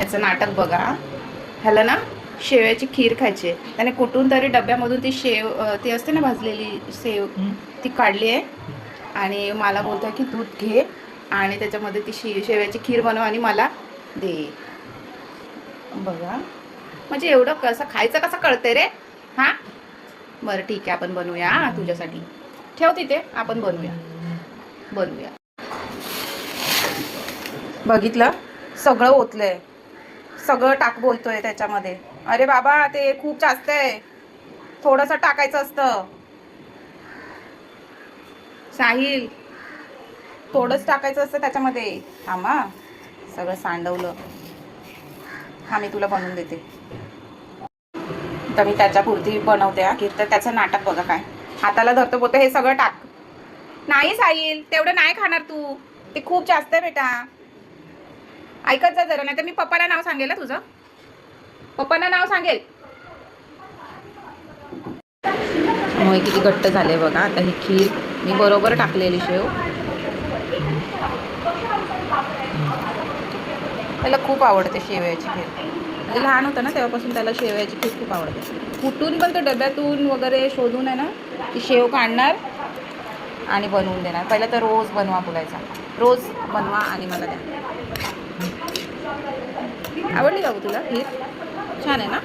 याचं नाटक बघा. ह्याला ना शेवयाची खीर खायची आहे. त्याने कुठून तरी डब्यामधून ती ती असते ना भाजलेली सेव, ती काढली आहे आणि मला बोलतोय की दूध घे आणि त्याच्यामध्ये ती शेवयाची खीर बनव आणि मला दे. बघा म्हणजे एवढं कसं खायचं कसं कळतंय रे. हां बरं ठीक आहे, आपण बनवूया तुझ्यासाठी. ठेव तिथे, आपण बनवूया. बघितलं, सगळं ओतलंय, सगळं टाक बोलतोय त्याच्यामध्ये. अरे बाबा ते खूप जास्त आहे, थोडंसं टाकायचं असतं. साहिल थोडंच टाकायचं असतं त्याच्यामध्ये. थांबा, सगळं सांडवलं. हा मी तुला बनवून देते. तर मी त्याच्यापुरती बनवते की. तर त्याचं नाटक बघा काय. हाताला धरतो, बोलतो हे सगळं टाक. नाही साहिल, तेवढं नाही खाणार तू, ते खूप जास्त आहे बेटा. ऐकत जा जरा, नाही तर मी पप्पाला नाव सांगेल तुझं. पप्पांना नाव सांगेल. मग किती घट्ट झाले बघा. आता ही खीर मी बरोबर टाकलेली शेव. त्याला खूप आवडते शेवयाची खीर. म्हणजे लहान होतं ना तेव्हापासून त्याला शेवयाची खीर खूप आवडते. कुठून पण तो डब्यातून वगैरे शोधून आहे ना ती शेव काढणार आणि बनवून देणार. पहिलं तर रोज बनवा बोलायचा, रोज बनवा आणि मला द्या. आवडली बाबू तुला खीर? छान आहे ना.